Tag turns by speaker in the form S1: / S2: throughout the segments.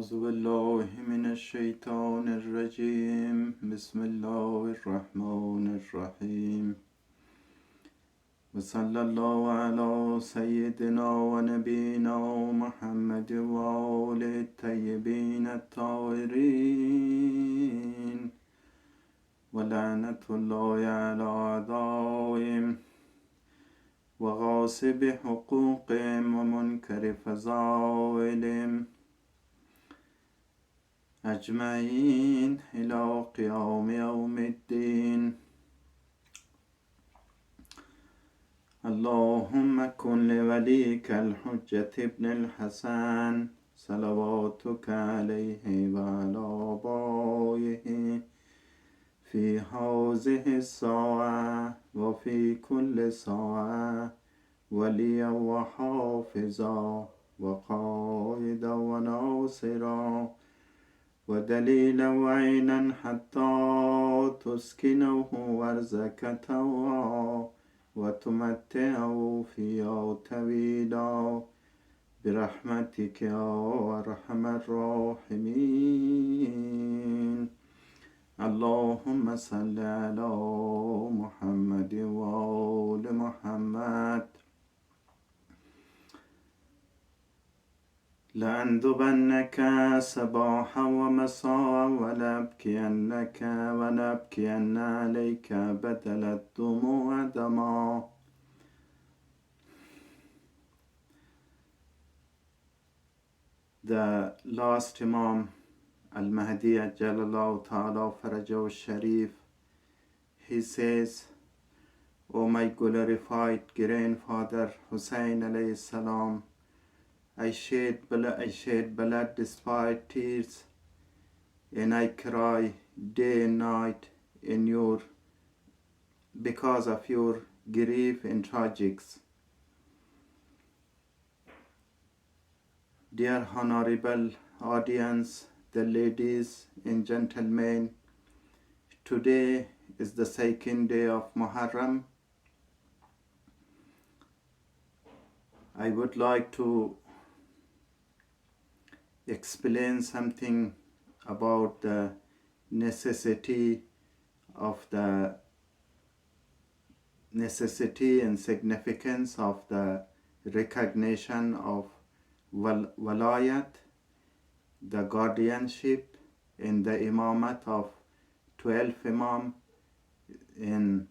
S1: أعوذ بالله من الشيطان الرجيم بسم الله الرحمن الرحيم وصلى الله على سيدنا ونبينا محمد وآله الطيبين الطاهرين ولعنة الله على أعدائهم وغاصب حقوقهم ومنكر فضائلهم أجمعين إلى قيام يوم الدين. اللهم كن لوليك الحجة ابن الحسن صلواتك عليه وعلى آبائه في هذه الساعة وفي كل ساعة وليا وحافظا وقائدا وناصرا ودليلا وعينا حتى تسكنه أرزك توا وتمتعه فيها طويلا برحمتك يا أرحم الراحمين. اللهم صل على محمد وآل محمد. لأندبنك صباحا ومساء ولأبكين عليك بدل الدموع دما. The last Imam Al-Mehdi Jalallahu Ta'ala Farajahu Sharif, he says, O my glorified grandfather Hussein alayhi salam, I shed blood despite tears, and I cry day and night because of your grief and tragics. Dear honorable audience, the ladies and gentlemen, today is the second day of Muharram. I would like to explain something about the necessity and significance of the recognition of walayat, the guardianship, and the imamat of 12 imam, and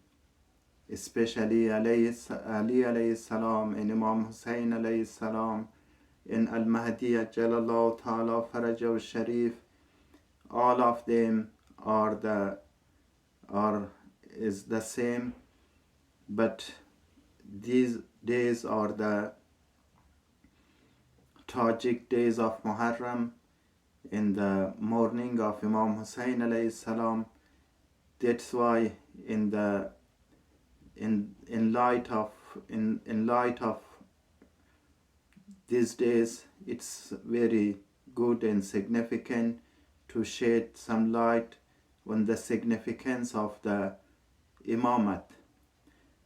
S1: especially Ali alayhi salam and Imam Hussein alayhi salam and Al-Mahdi Jalallahu Ta'ala Farajahu Sharif. All of them is the same, but these days are the tragic days of Muharram, in the mourning of Imam Hussein alayhi salam. That's why in light of these days, it's very good and significant to shed some light on the significance of the imamat.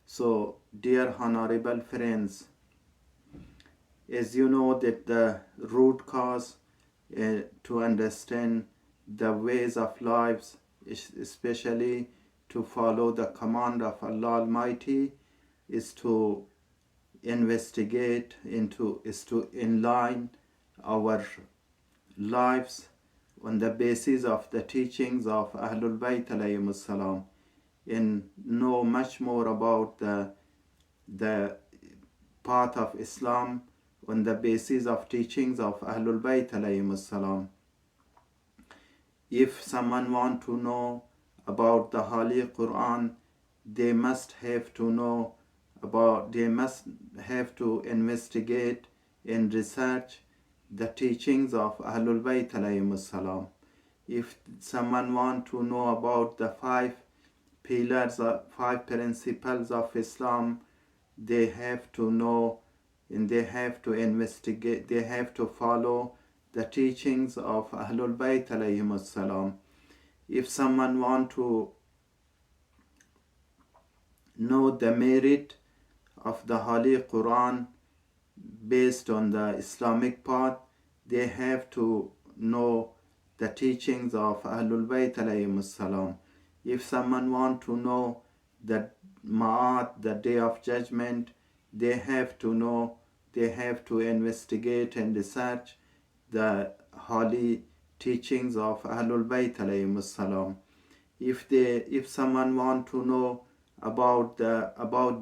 S1: So, dear honorable friends, as you know that the root cause to understand the ways of lives, especially to follow the command of Allah Almighty, is to investigate is to enlign our lives on the basis of the teachings of Ahlul Bayt alayhimus salam, and know much more about the path of Islam on the basis of teachings of Ahlul Bayt alayhimus salam. If someone want to know about the Holy Quran, they must have to investigate and research the teachings of Ahlul Bayt alayhimus salam. If someone want to know about the 5 principles of Islam, they have to know and they have to investigate, they have to follow the teachings of Ahlul Bayt alayhimus salam. If someone want to know the merit of the Holy Quran based on the Islamic path, they have to know the teachings of Ahlul Bayt alayhimus salam. If someone want to know the Ma'at, the Day of Judgment, they have to know, they have to investigate and research the holy teachings of Ahlul Bayt alayhimus salam. If someone want to know about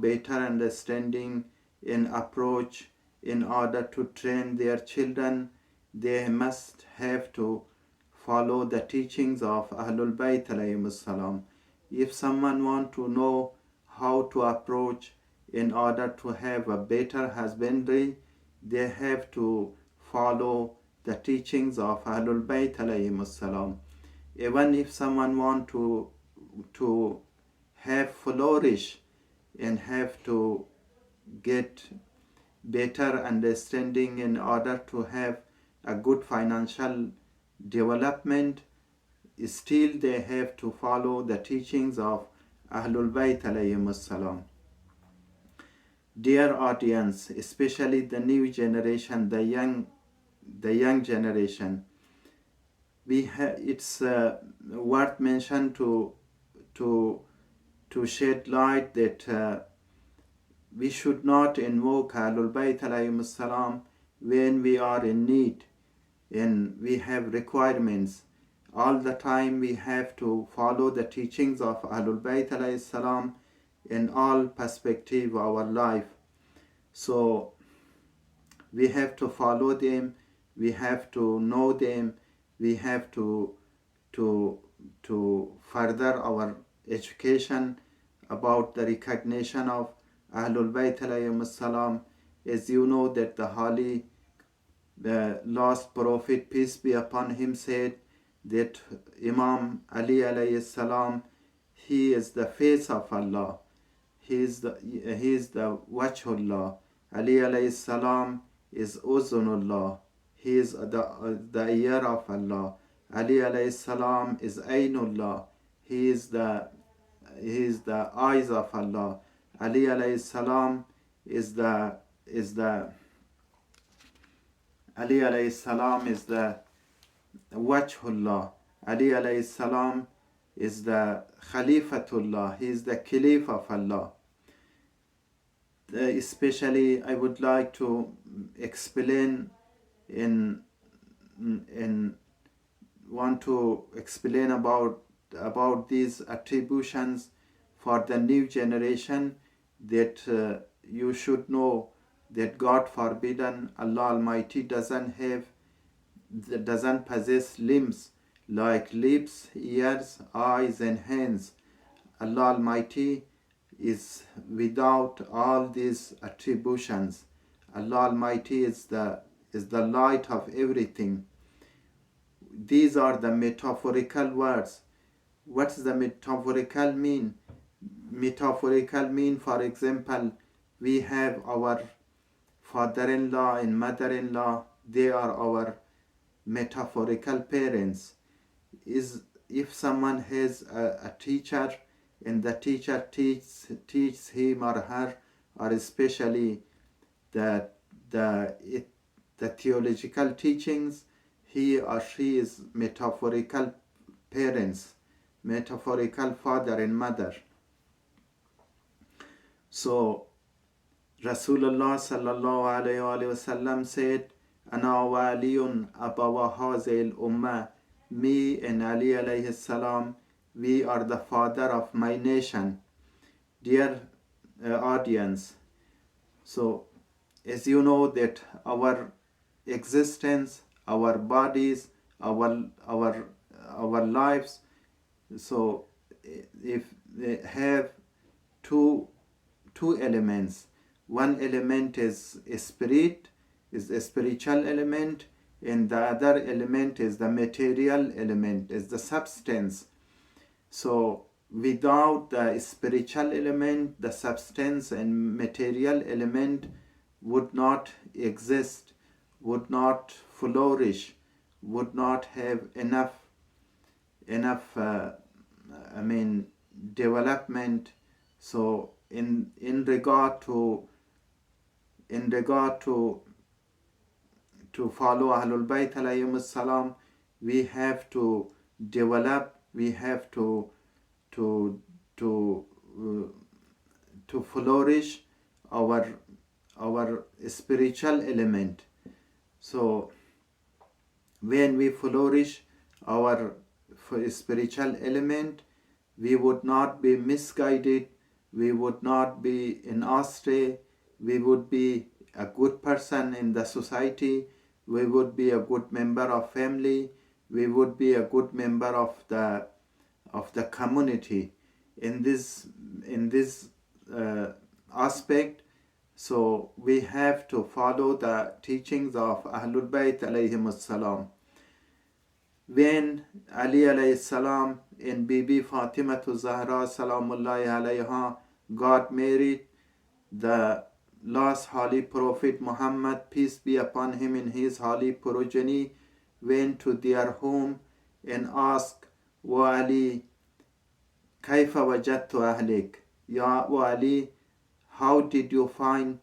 S1: better understanding and approach in order to train their children, they must have to follow the teachings of Ahlul Bayt alayhimus salam. If someone want to know how to approach in order to have a better husbandry, they have to follow the teachings of Ahlul Bayt alayhimus salam. Even if someone want to have flourish and have to get better understanding in order to have a good financial development, still they have to follow the teachings of Ahlul Bayt alayhimus salam. Dear audience, especially the new generation, the young generation, it's worth mention to shed light that we should not invoke Ahlul Bayt alayhimus salam when we are in need and we have requirements. All the time we have to follow the teachings of Ahlul Bayt alayhis salam in all perspective of our life. So we have to follow them, we have to know them, we have to further our education about the recognition of Ahlul Bayt alayhimus salam. As you know that the last prophet, peace be upon him, said that Imam Ali alayhi salam, he is the face of Allah, he is the Wajhullah. Ali alayhi salam is Uzunullah, he is the ear of Allah. Ali alayhi salam is Ainullah, he is the eyes of Allah. Ali alayhi salam is the Ali alayhi salam is the Wajhullah. Ali alayhi salam is the Khalifatullah, he is the Caliph of Allah. Especially I would like to explain want to explain about these attributions for the new generation, that you should know that God forbidden, Allah Almighty doesn't possess limbs like lips, ears, eyes and hands. Allah Almighty is without all these attributions. Allah Almighty is the light of everything. These are the metaphorical words. What does the metaphorical mean? Metaphorical mean, for example, we have our father-in-law and mother-in-law, they are our metaphorical parents. If someone has a teacher and the teacher teaches him or her, or especially the theological teachings, he or she is metaphorical parents, metaphorical father and mother. So Rasulullah sallallahu alayhi wa sallam said, Ana waliyun abawa hazil ummah, me and Ali alayhi salam, we are the father of my nation. Dear audience, so as you know that our existence, our bodies, our lives, so if they have two elements. One element is a spiritual element, and the other element is the material element, is the substance. So without the spiritual element, the substance and material element would not exist, would not flourish, would not have enough development. So in regard to follow Ahlul Bayt alayhimus salam, we have to develop, we have to to uh, to flourish our spiritual element. So when we flourish our spiritual element, we would not be misguided, we would not be in astray, we would be a good person in the society, we would be a good member of family, we would be a good member of the community in this aspect. So we have to follow the teachings of Ahlul Bayt alayhim salam. When Ali alayhi salam and Bibi Fatima Zahra salamullahi alayha got married, the last holy prophet Muhammad, peace be upon him, and his holy progeny went to their home and asked, "O Ali, kaifa wajadtu ahlik?" Ya O Ali, how did you find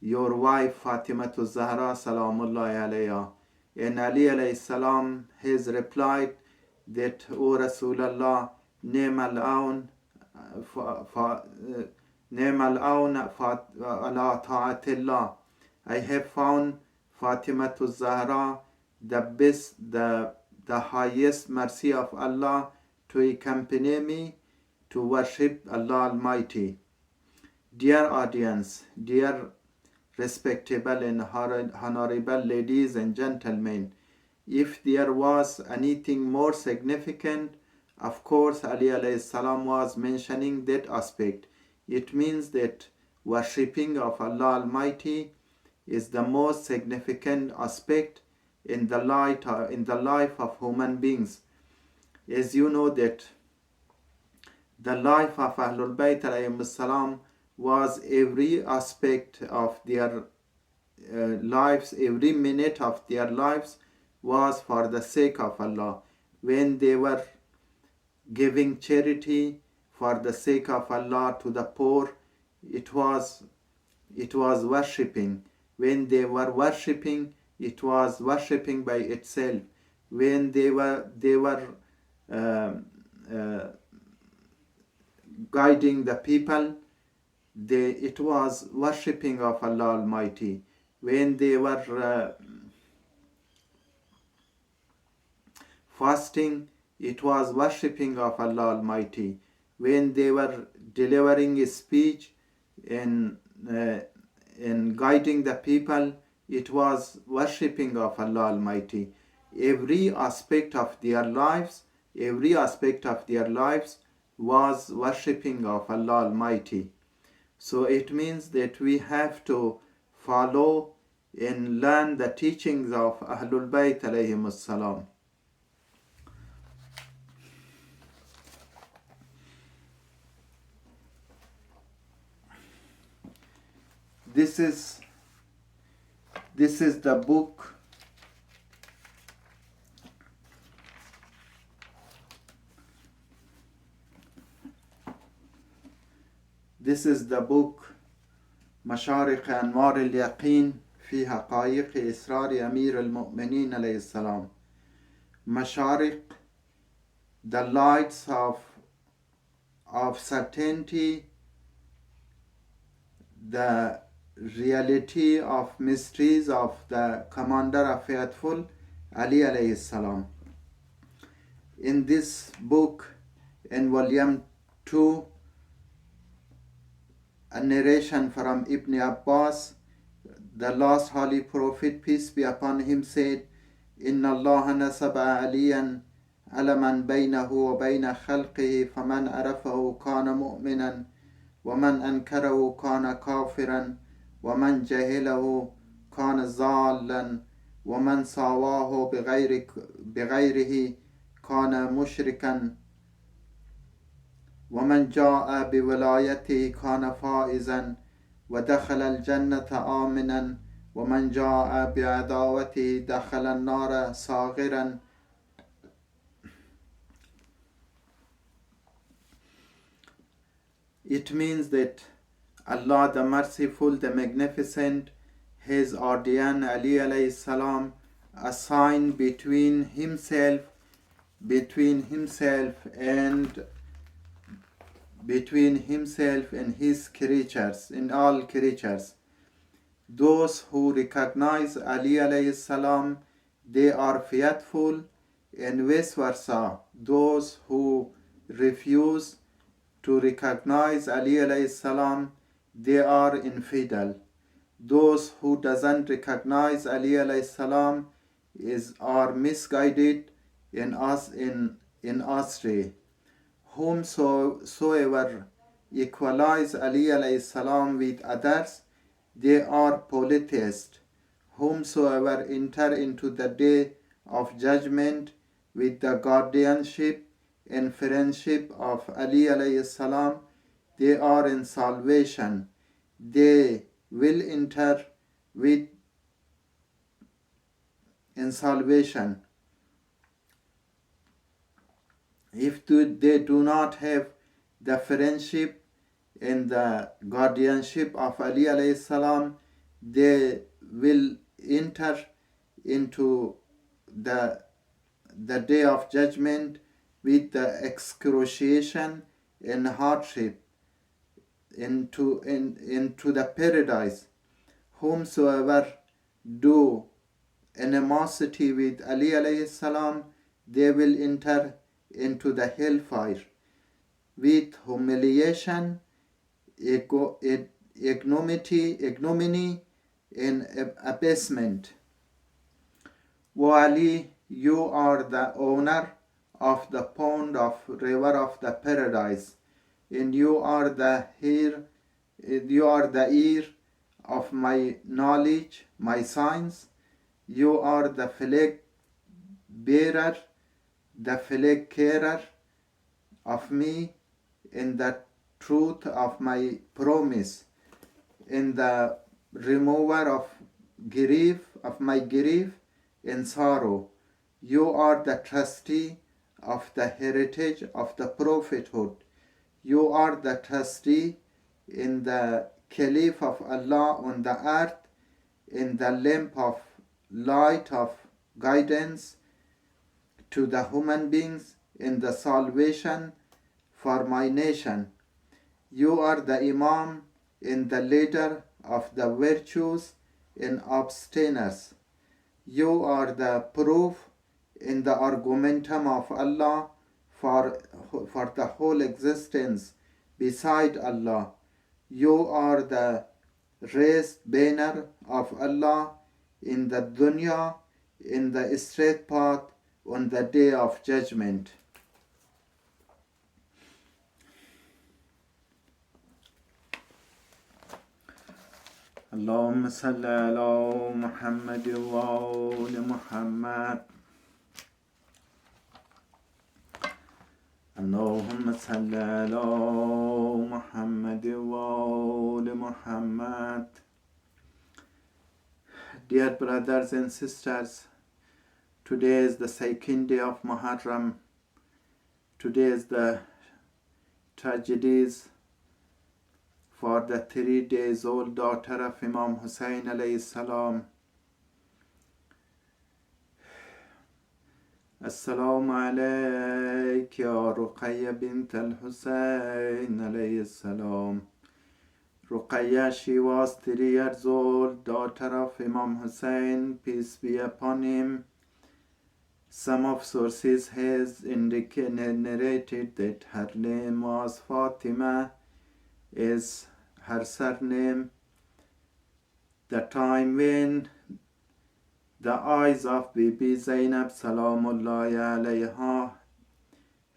S1: your wife Fatima Zahra salamullahi alayha? And Ali alayhi salam has replied that, O Rasulallah, name al-aun ala ta'atillah. I have found Fatima Zahra the best, the highest mercy of Allah to accompany me to worship Allah Almighty. Dear audience, dear respectable and honorable ladies and gentlemen, if there was anything more significant, of course Ali alayhi salam was mentioning that aspect. It means that worshipping of Allah Almighty is the most significant aspect in the life of human beings. As you know that the life of Ahlul Bayt alayhim salam was every aspect of their lives, every minute of their lives was for the sake of Allah. When they were giving charity for the sake of Allah to the poor, it was worshipping. When they were worshipping, it was worshipping by itself. When they were guiding the people, it was worshipping of Allah Almighty. When they were fasting, it was worshipping of Allah Almighty. When they were delivering a speech and guiding the people, it was worshipping of Allah Almighty. Every aspect of their lives was worshipping of Allah Almighty. So it means that we have to follow and learn the teachings of Ahlul Bayt alayhim salam. This is the book مشارق أنوار اليقين في حقائق إسرار أمير المؤمنين عليه السلام. Mashariq, the lights of certainty, the reality of mysteries of the Commander of Faithful, Ali alayhi salam. In this book, in volume 2, a narration from Ibn Abbas, the last holy prophet, peace be upon him, said, إن الله نسب عليا علما بينه وبين خلقه فمن عرفه كان مؤمنا ومن أنكره كان كافرا ومن جهله كان ضالا ومن ساواه بغيره كان مشركا ومن جاء بولايته كان فائزا ودخل الجنة آمنا ومن جاء بعداوته دخل النار صاغرا. It means that Allah the Merciful, the Magnificent, has ordained Ali alayhi salam a sign between himself and his creatures, in all creatures. Those who recognize Ali alayhi salam, they are faithful, and vice versa. Those who refuse to recognize Ali alayhi salam, they are infidel. Those who doesn't recognize Ali alayhi salam are misguided and astray. Whomsoever equalize Ali alayhi salam with others, they are polytheists. Whomsoever enter into the day of judgment with the guardianship and friendship of Ali alayhi salam, they are in salvation. They will enter in salvation. If they do not have the friendship and the guardianship of Ali alayhi salam, they will enter into the day of judgment with the excruciation and hardship into the paradise. Whomsoever do animosity with Ali alayhi salam, they will enter into the hellfire with humiliation, ignominy, and abasement. O Ali, you are the owner of the pond of river of the paradise, and you are the ear of my knowledge, my science. You are the flag bearer, the flag carer of me, in the truth of my promise, in the remover of my grief and sorrow. You are the trustee of the heritage of the prophethood. You are the trustee in the caliph of Allah on the earth, in the lamp of light of guidance to the human beings, in the salvation for my nation. You are the Imam and the leader of the virtues and abstainers. You are the proof in the argumentum of Allah for the whole existence beside Allah. You are the raised banner of Allah in the dunya, in the straight path on the day of judgment. اللهم صل على محمد وآل محمد. اللهم صل على محمد وآل محمد. Dear brothers and sisters, today is the second day of Muharram. Today is the tragedies for the 3 days old daughter of Imam Hussein alayhi salam. Assalamu alayk ya Ruqayya bint al-Hussein alayhi salam. Ruqayya, she was 3 years old, daughter of Imam Hussein, peace be upon him. Some of sources has narrated that her name was Fatima, is her surname. The time when the eyes of Bibi Zainab Salamullahi alayha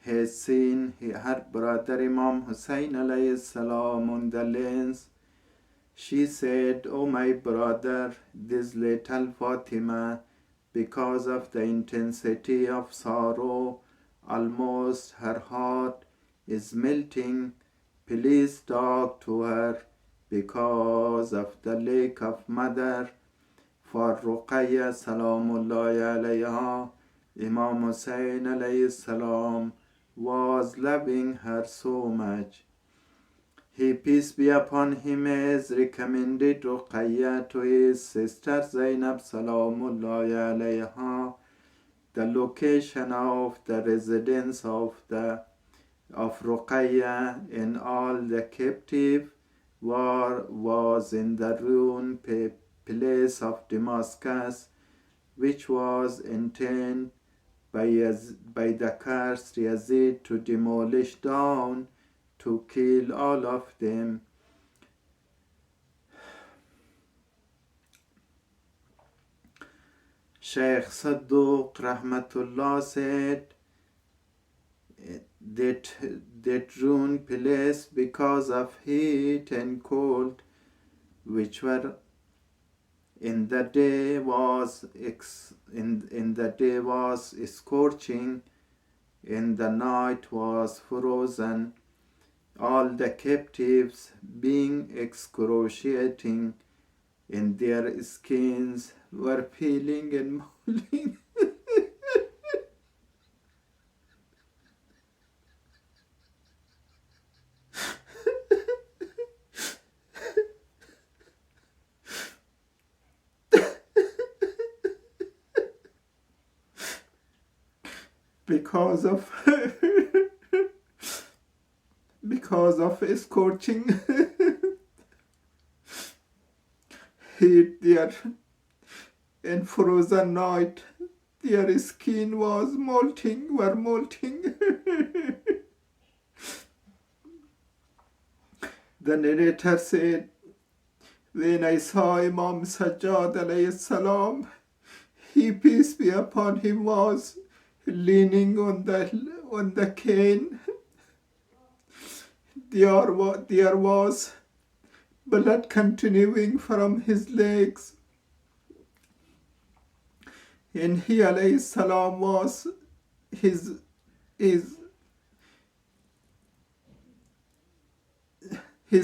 S1: has seen her brother Imam Hussein alayhi salam on the lens, she said, "Oh my brother, this little Fatima, because of the intensity of sorrow, almost her heart is melting. Please talk to her because of the lack of mother." For Ruqayya Salamullahi alayha, Imam Hussein alayhi salam was loving her so much. He, peace be upon him, has recommended Ruqayya to his sister Zainab Salamullahi alayha. The location of the residence of Ruqayya in all the captive was in the ruined place of Damascus, which was intended by the cursed Yazid to demolish down, to kill all of them. Sheikh Sadduq Rahmatullah said that ruined place, because of heat and cold, which were in the day was scorching, in the night was frozen, all the captives being excruciating in their skins were peeling and molting. because of scorching heat there in frozen night, their skin were molting. The narrator said, when I saw Imam Sajjad alayhi salam, he, peace be upon him, was leaning on the cane. There was blood continuing from his legs, and he alayhi salam was his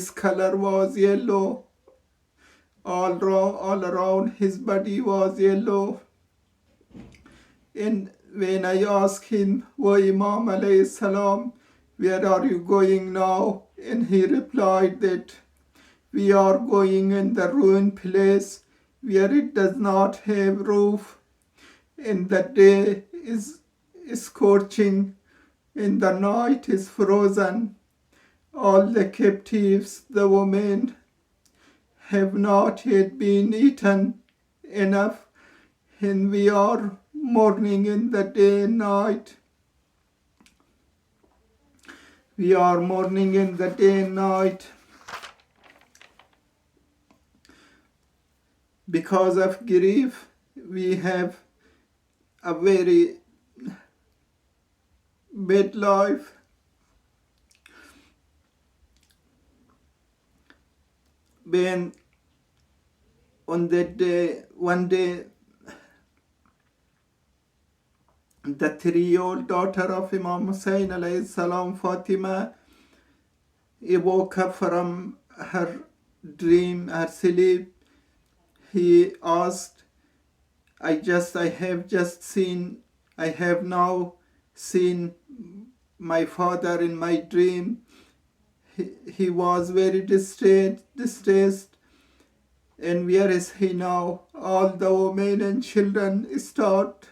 S1: color was yellow. All around his body was yellow. And when I asked him, "O Imam alayhi salam, where are you going now?" and he replied that we are going in the ruined place where it does not have roof, and the day is scorching, and the night is frozen. All the captives, the women, have not yet been eaten enough, and we are mourning in the day and night. We are mourning in the day and night. Because of grief, we have a very bad life. When on that day, one day, the 3-year-old daughter of Imam Hussain alayhi salam, Fatima, woke up from her dream, her sleep. He asked, I have now seen my father in my dream. He was very distressed. And where is he now? All the women and children start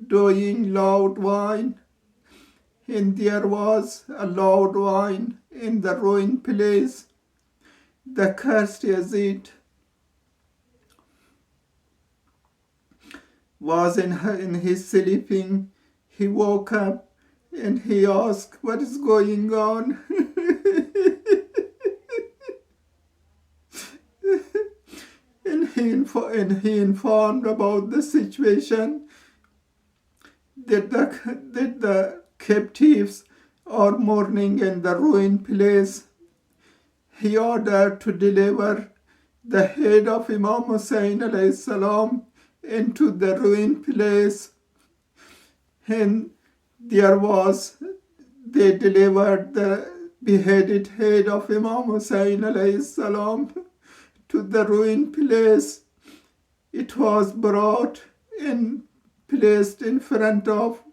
S1: doing loud whine. And there was a loud whine in the ruined place. The cursed Yazid was in his sleeping. He woke up and he asked, what is going on? and he informed about the situation, that the captives are mourning in the ruined place. He ordered to deliver the head of Imam Hussain alayhi salam into the ruined place. And they delivered the beheaded head of Imam Hussain alayhi salam to the ruined place. It was brought and placed in front of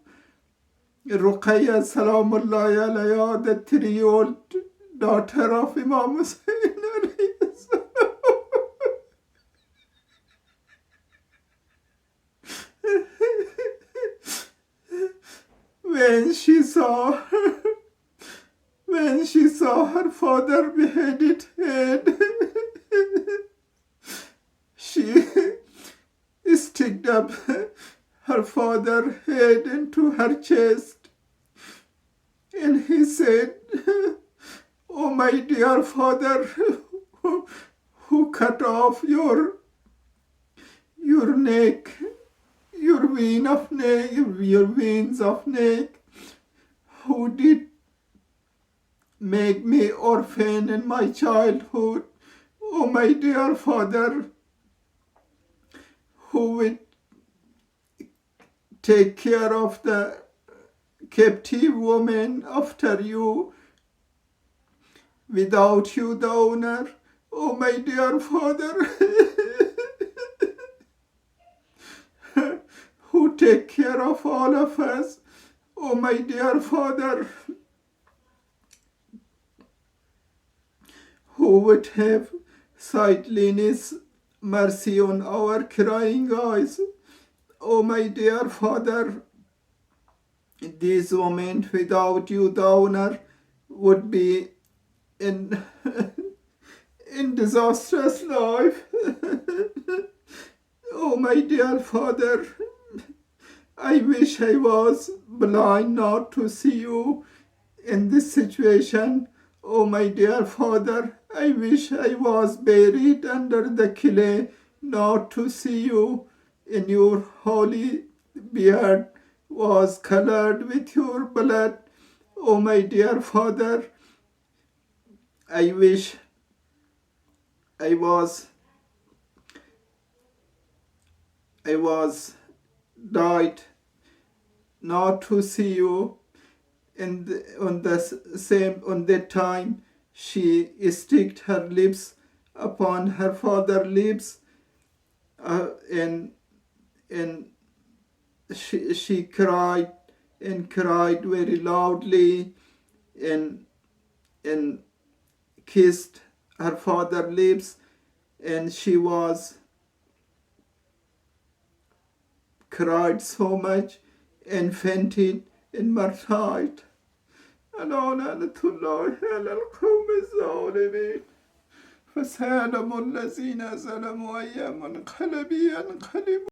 S1: Ruqayya Salamullahi alayha, the 3-year-old daughter of Imam Hussein alayhi salam. When she saw her father beheaded head, she sticked up her father's head into her chest, and he said, "Oh my dear father, who cut off your neck, your veins of neck, who did make me orphan in my childhood? Oh my dear father, who would take care of the captive woman after you, without you the owner? Oh my dear father, who take care of all of us? Oh my dear father, who would have sightliness, mercy on our crying eyes? Oh my dear father, this woman without you the owner would be in in disastrous life. Oh my dear father, I wish I was blind not to see you in this situation. Oh my dear father, I wish I was buried under the clay not to see you, and your holy beard was colored with your blood. Oh my dear father, I wish I was died not to see you. And on that time, she sticked her lips upon her father's lips, and she cried and cried very loudly, and kissed her father's lips, and she was cried so much and fainted and martyred. ألا لعنة الله على القوم الظالمين. فسيعلم الذين ظلموا أي منقلب ينقلبون.